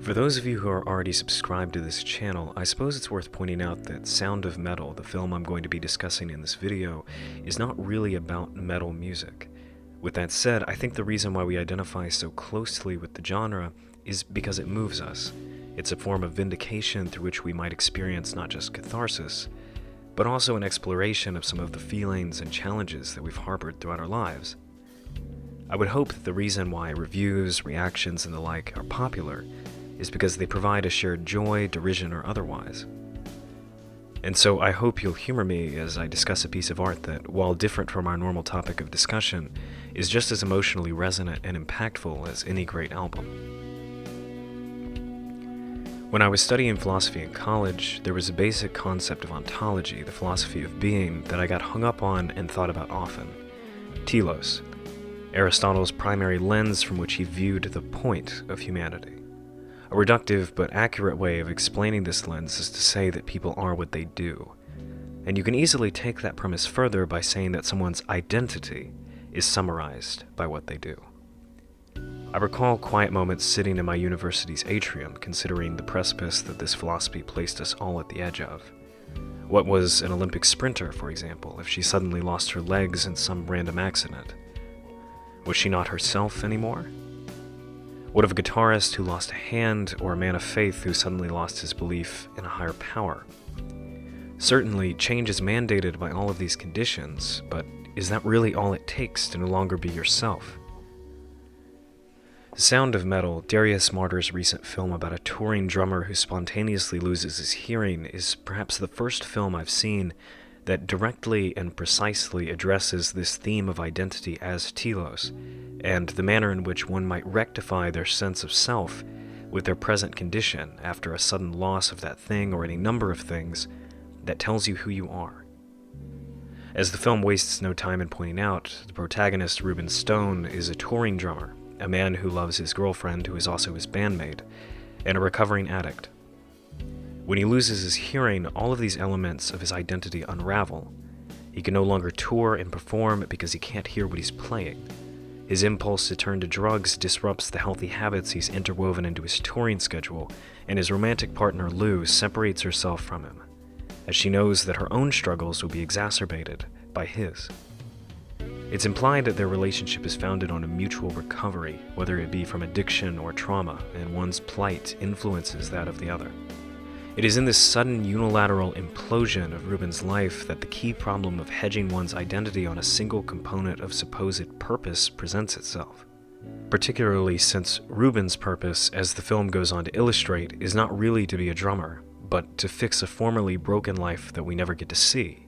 For those of you who are already subscribed to this channel, I suppose it's worth pointing out that Sound of Metal, the film I'm going to be discussing in this video, is not really about metal music. With that said, I think the reason why we identify so closely with the genre is because it moves us. It's a form of vindication through which we might experience not just catharsis, but also an exploration of some of the feelings and challenges that we've harbored throughout our lives. I would hope that the reason why reviews, reactions, and the like are popular is because they provide a shared joy, derision, or otherwise. And so I hope you'll humor me as I discuss a piece of art that, while different from our normal topic of discussion, is just as emotionally resonant and impactful as any great album. When I was studying philosophy in college, there was a basic concept of ontology, the philosophy of being, that I got hung up on and thought about often. Telos, Aristotle's primary lens from which he viewed the point of humanity. A reductive but accurate way of explaining this lens is to say that people are what they do. And you can easily take that premise further by saying that someone's identity is summarized by what they do. I recall quiet moments sitting in my university's atrium, considering the precipice that this philosophy placed us all at the edge of. What was an Olympic sprinter, for example, if she suddenly lost her legs in some random accident? Was she not herself anymore? What of a guitarist who lost a hand, or a man of faith who suddenly lost his belief in a higher power? Certainly, change is mandated by all of these conditions, but is that really all it takes to no longer be yourself? The Sound of Metal, Darius Marder's recent film about a touring drummer who spontaneously loses his hearing, is perhaps the first film I've seen that directly and precisely addresses this theme of identity as telos, and the manner in which one might rectify their sense of self with their present condition after a sudden loss of that thing or any number of things that tells you who you are. As the film wastes no time in pointing out, the protagonist, Ruben Stone, is a touring drummer, a man who loves his girlfriend who is also his bandmate, and a recovering addict. When he loses his hearing, all of these elements of his identity unravel. He can no longer tour and perform because he can't hear what he's playing. His impulse to turn to drugs disrupts the healthy habits he's interwoven into his touring schedule, and his romantic partner Lou separates herself from him, as she knows that her own struggles will be exacerbated by his. It's implied that their relationship is founded on a mutual recovery, whether it be from addiction or trauma, and one's plight influences that of the other. It is in this sudden unilateral implosion of Ruben's life that the key problem of hedging one's identity on a single component of supposed purpose presents itself. Particularly since Ruben's purpose, as the film goes on to illustrate, is not really to be a drummer, but to fix a formerly broken life that we never get to see.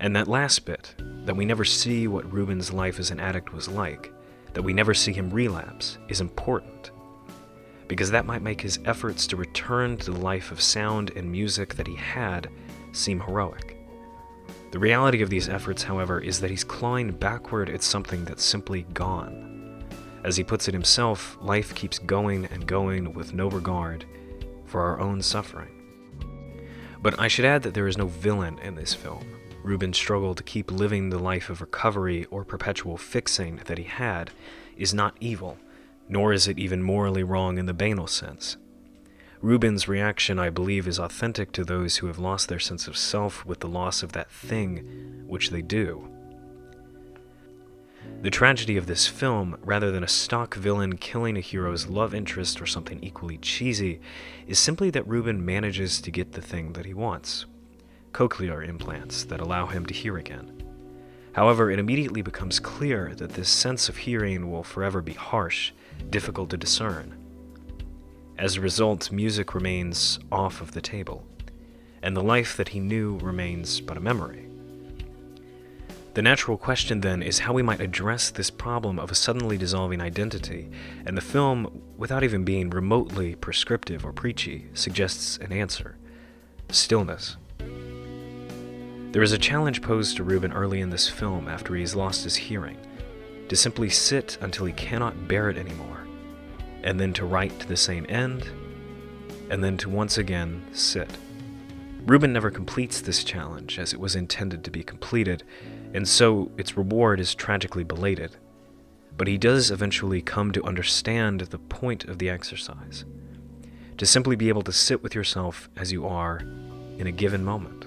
And that last bit, that we never see what Ruben's life as an addict was like, that we never see him relapse, is important, because that might make his efforts to return to the life of sound and music that he had seem heroic. The reality of these efforts, however, is that he's clawing backward at something that's simply gone. As he puts it himself, life keeps going and going with no regard for our own suffering. But I should add that there is no villain in this film. Ruben's struggle to keep living the life of recovery or perpetual fixing that he had is not evil, nor is it even morally wrong in the banal sense. Ruben's reaction, I believe, is authentic to those who have lost their sense of self with the loss of that thing which they do. The tragedy of this film, rather than a stock villain killing a hero's love interest or something equally cheesy, is simply that Ruben manages to get the thing that he wants: cochlear implants that allow him to hear again. However, it immediately becomes clear that this sense of hearing will forever be harsh, difficult to discern. As a result, music remains off of the table, and the life that he knew remains but a memory. The natural question then is how we might address this problem of a suddenly dissolving identity, and the film, without even being remotely prescriptive or preachy, suggests an answer: stillness. There is a challenge posed to Ruben early in this film after he's lost his hearing, to simply sit until he cannot bear it anymore, and then to write to the same end, and then to once again sit. Ruben never completes this challenge as it was intended to be completed, and so its reward is tragically belated. But he does eventually come to understand the point of the exercise. to simply be able to sit with yourself as you are in a given moment.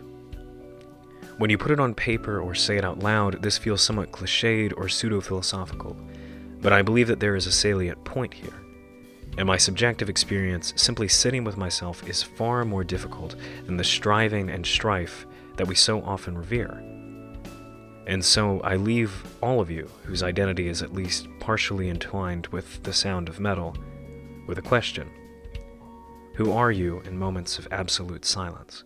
When you put it on paper or say it out loud, this feels somewhat cliched or pseudo-philosophical, but I believe that there is a salient point here. In my subjective experience, simply sitting with myself is far more difficult than the striving and strife that we so often revere. And so I leave all of you, whose identity is at least partially entwined with the sound of metal, with a question. Who are you in moments of absolute silence?